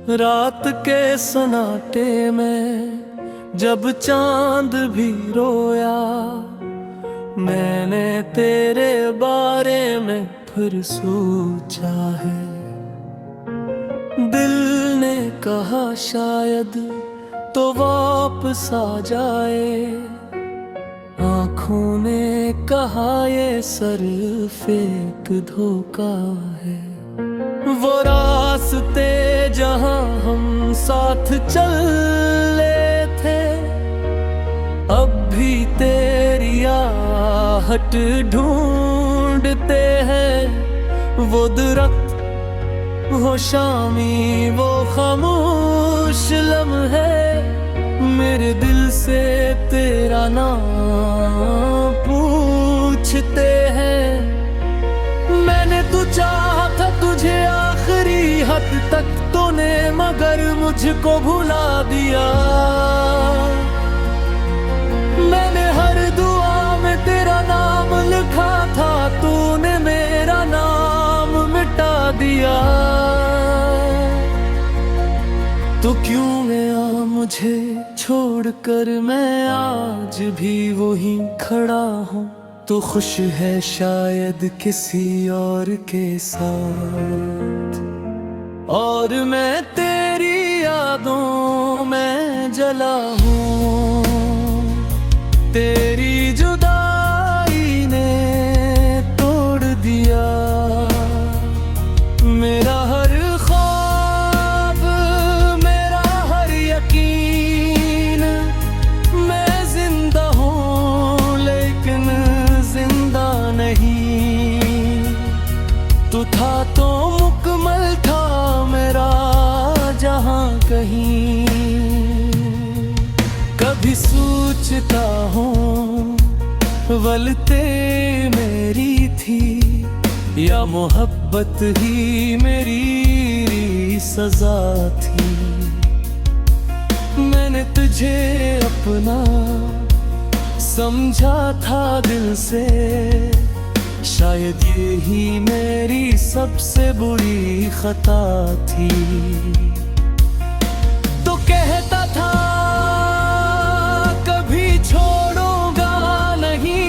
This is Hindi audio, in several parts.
रात के सन्नाटे में जब चांद भी रोया, मैंने तेरे बारे में फिर सोचा है। दिल ने कहा शायद तो वापस आ जाए, आँखों ने कहा ये सिर्फ एक धोखा है। वो रास्ते जहाँ हम साथ चले थे, अब भी तेरी आहट ढूंढते हैं। वो दरख्त, वो शामी, वो खामोश लम्हे, मेरे दिल से तेरा नाम पूछते हैं। मैंने तो चाहा था तुझे आखिरी हद तक, तूने मगर मुझको भुला दिया। मैंने हर दुआ में तेरा नाम लिखा था, तूने मेरा नाम मिटा दिया। तो क्यों गया मुझे छोड़कर, मैं आज भी वहीं खड़ा हूँ। तो खुश है शायद किसी और के साथ, और मैं तेरी यादों में जला हूँ। तेरी जुदाई ने तोड़ दिया मेरा हर ख्वाब, मेरा हर यकीन। मैं जिंदा हूँ लेकिन जिंदा नहीं। तू था तो मुकम्मल था मेरा जहां कहीं। कभी सोचता हूँ गलती मेरी थी, या मोहब्बत ही मेरी सजा थी। मैंने तुझे अपना समझा था दिल से, शायद यही मेरी सबसे बुरी खता थी। तो कहता था कभी छोड़ूंगा नहीं,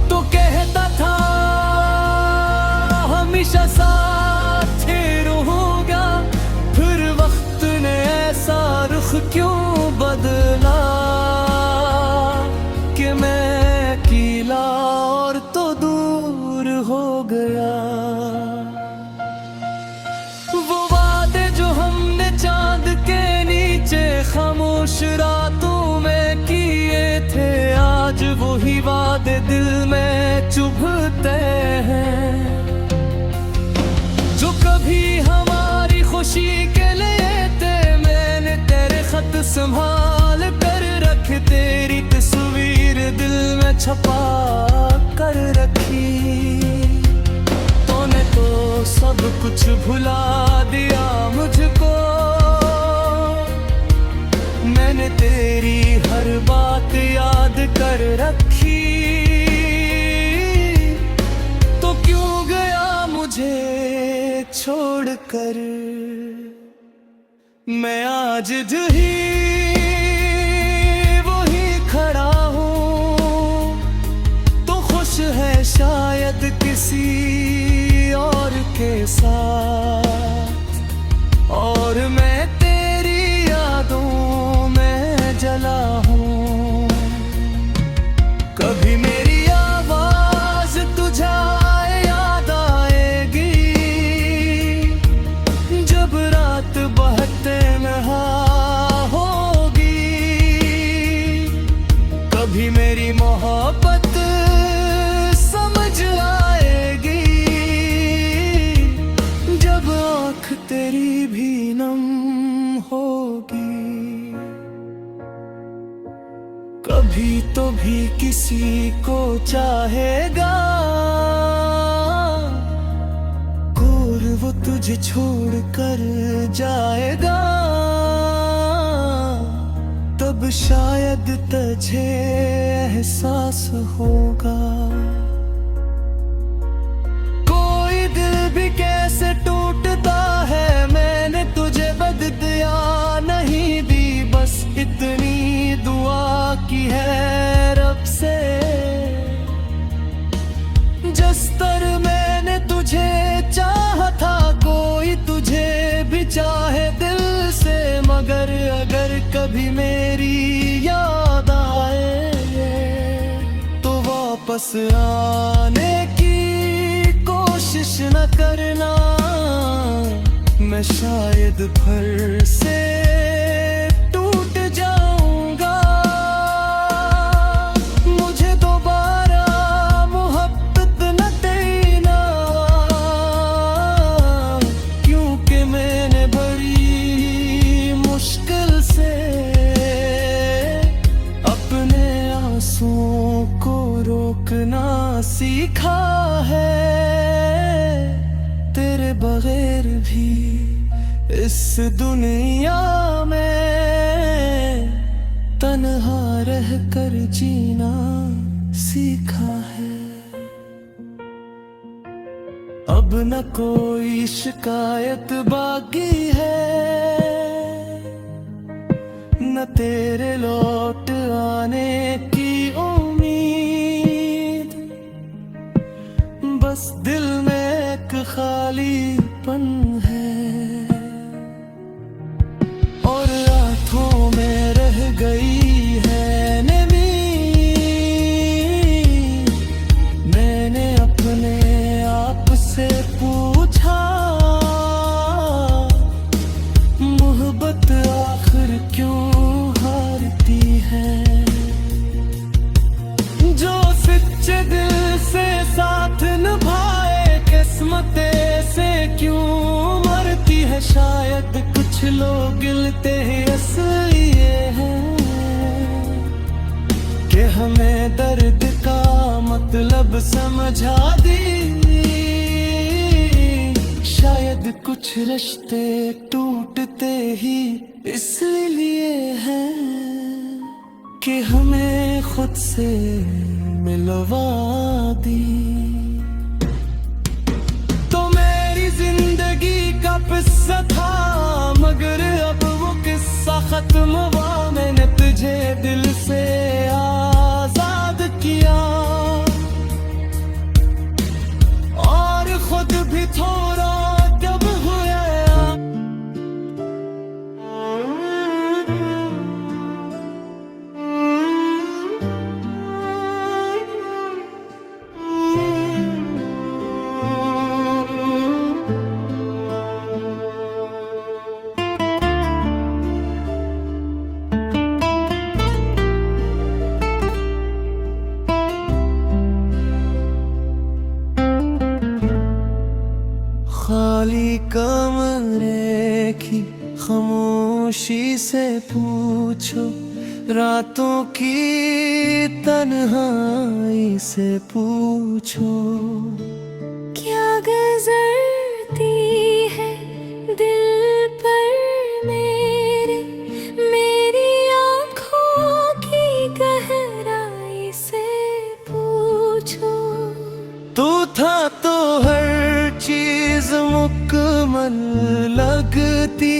तो कहता था हमेशा साथ रहूंगा। फिर वक्त ने ऐसा रुख क्यों बदला कि मैं अकेला और तो दूर हो गया। वो वादे जो हमने चांद के नीचे खामोश रातों में किए थे, आज वही वादे दिल में चुभते हैं। जो कभी हमारी खुशी के लिए थे, मैंने तेरे खत संभाल कर रखे। तेरी तस्वीर दिल में छपा कर रखी। तूने तो सब कुछ भुला दिया मुझको। मैंने तेरी हर बात याद कर रखी। तो क्यों गया मुझे छोड़कर, मैं आज भी वही खड़ा हूँ। तो खुश है शायद किसी और के साथ, और मैं तेरी यादों में जला हूँ। कभी मेरी आवाज तुझे याद आएगी, जब रात बहते नहा होगी। कभी मेरी मोहब्बत समझ आएगी, जब आँख तेरी भी नम होगी। कभी तो भी किसी को चाहेगा, और वो तुझे छोड़ कर जाएगा। तब शायद तुझे एहसास होगा। कोई दिल भी कैसे टूटता है, मैंने तुझे कभी मेरी याद आए तो वापस आने की कोशिश न करना, मैं शायद फिर से टूट जाऊंगा। मुझे दोबारा मोहब्बत न देना, क्योंकि मैंने बड़ी मुश्किल से अपने आंसुओं को रोकना सीखा है। तेरे बगैर भी इस दुनिया में तन्हा रह कर जीना सीखा है। अब न कोई शिकायत बाकी है, न तेरे लौट आने की उम्मीद। बस दिल में एक खालीपन है और रातों में रह गई है नमी। मैंने अपने आप से पूछा, मोहब्बत आखिर क्यों हारती है। जो सच्चे दिल से साथ निभाए किस्मत से क्यों मरती है। शायद कुछ लोग गिलते हैं इसलिए हैं कि हमें दर्द का मतलब समझा दी। शायद कुछ रिश्ते टूटते ही इसलिए हैं कि हमें खुद से मिलवा दी। तो मेरी जिंदगी का किस्सा था, मगर अब वो किस्सा खत्म हुआ। मैंने तुझे दिल से आजाद किया और खुद भी थोड़ा जब हुआ। खाली कमरे की खामोशी से पूछो, रातों की तन्हाई से पूछो। क्या गुजरती है दिल पर मेरे, मेरी आँखों की गहराई से पूछो। तू था तो हर चीज मुकम्मल लगती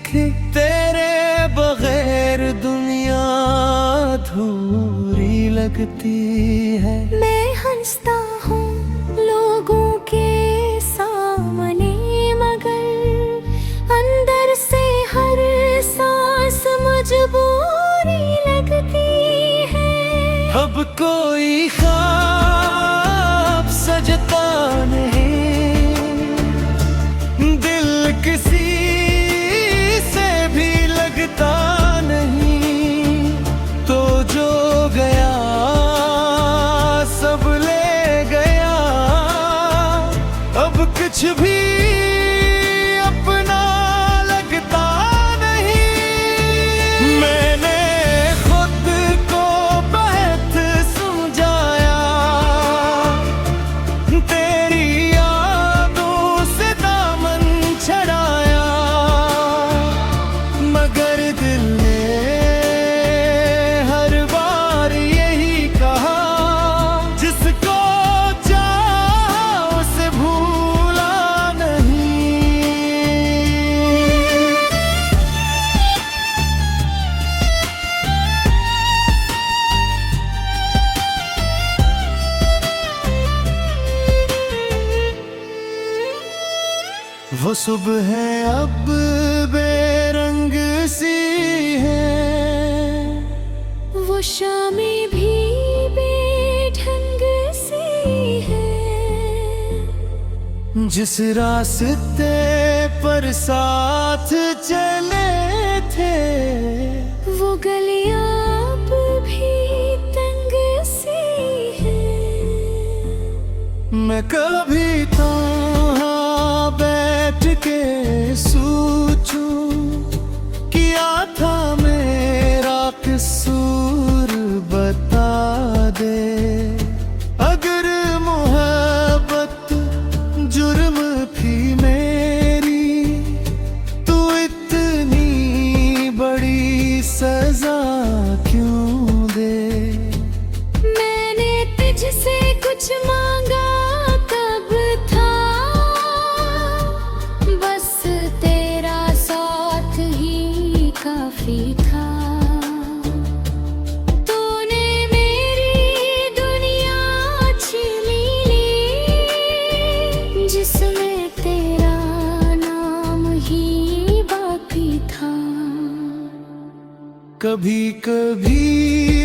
थी, तेरे बगैर दुनिया अधूरी लगती है। मैं हंसता हूँ लोगों के सामने, मगर अंदर से हर सांस मजबूरी लगती है। अब कोई ख्वाब सजता नहीं, दिल किसी से भी लगता नहीं। तो जो गया सब ले गया, अब कुछ भी अपना लगता नहीं। मैंने खुद को बहुत समझाया, तेरी यादों से दामन छड़ाया, मगर दिल ने हर बार यही कहा, जिसको चाहा उसे भूला नहीं। वो सुबह अब बेरंग सी है, शामें भी बेढंग सी है। जिस रास्ते पर साथ चले थे वो गलियां अब भी तंग सी है। मैं कभी तन्हा बैठ के सोचूं किया था मेरा कसूर बता दे। अगर मोहब्बत जुर्म थी मेरी तो इतनी बड़ी सजा क्यों दे। मैंने तुझसे कुछ मांगा तब था, बस तेरा साथ ही काफी था। तूने मेरी दुनिया छीनी ली जिसमें तेरा नाम ही बाकी था। कभी कभी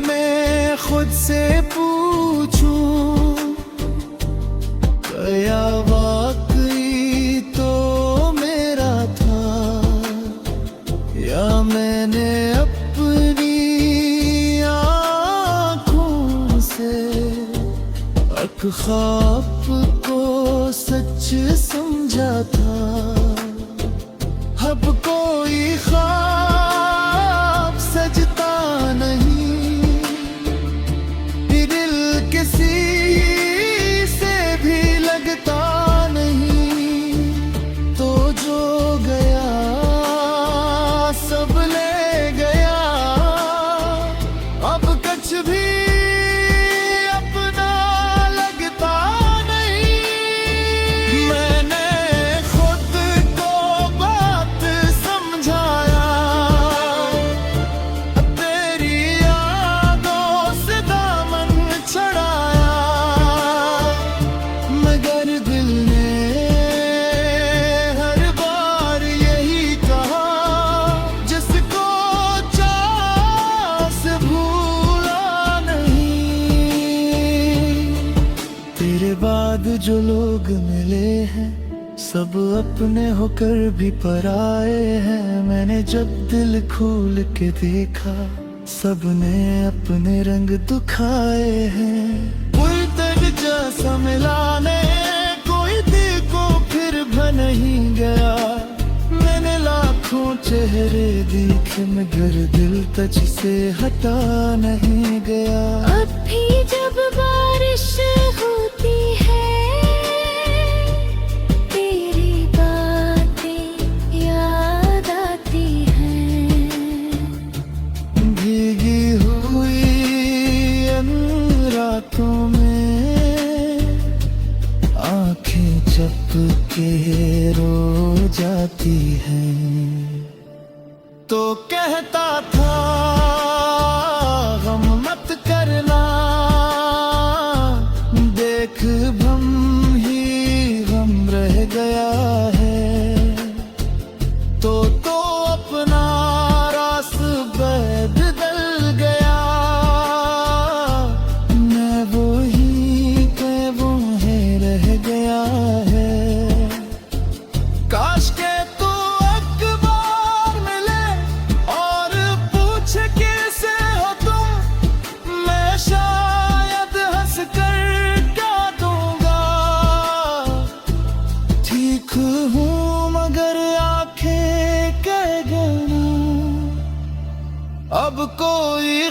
मैं खुद से पूछूं क्या वाकई तो मेरा था या मैंने अपनी आँखों से ख्वाब को सच समझा था। अब कोई ख्वाब सजता नहीं, ये दिल किसी से भी लगता नहीं। तो जो गया सब ले गया, अब कुछ भी अपना लगता नहीं। मैंने खुद को बात समझाया, तेरी यादों से दामन छड़ाया। मगर दिल ने हर बार यही कहा, जिसको चाह से भूला नहीं। तेरे बाद जो लोग मिले हैं सब अपने होकर भी पराए हैं। मैंने जब दिल खोल के देखा सबने अपने रंग दुखाए हैं। कोई तक जैसा मिलाने कोई दिल को फिर भर नहीं गया। मैंने लाखों चेहरे देखे मगर दिल तुझ से हटा नहीं गया। अब भी जब बारिश होती है तेरी बातें याद आती हैं। भीगी हुई इन रातों में आंखें चपके रो जाती हैं। तो कहता था गम मत करना, देख भम ही गम रह गया है। तो अपना रास बदल गया, मैं वो ही वो है रह गया है। काश के तू अखबार मिले और पूछे कैसे हो तुम, मैं शायद हंस कर क्या दूंगा। ठीक हूँ मगर आंखें कह गया अब कोई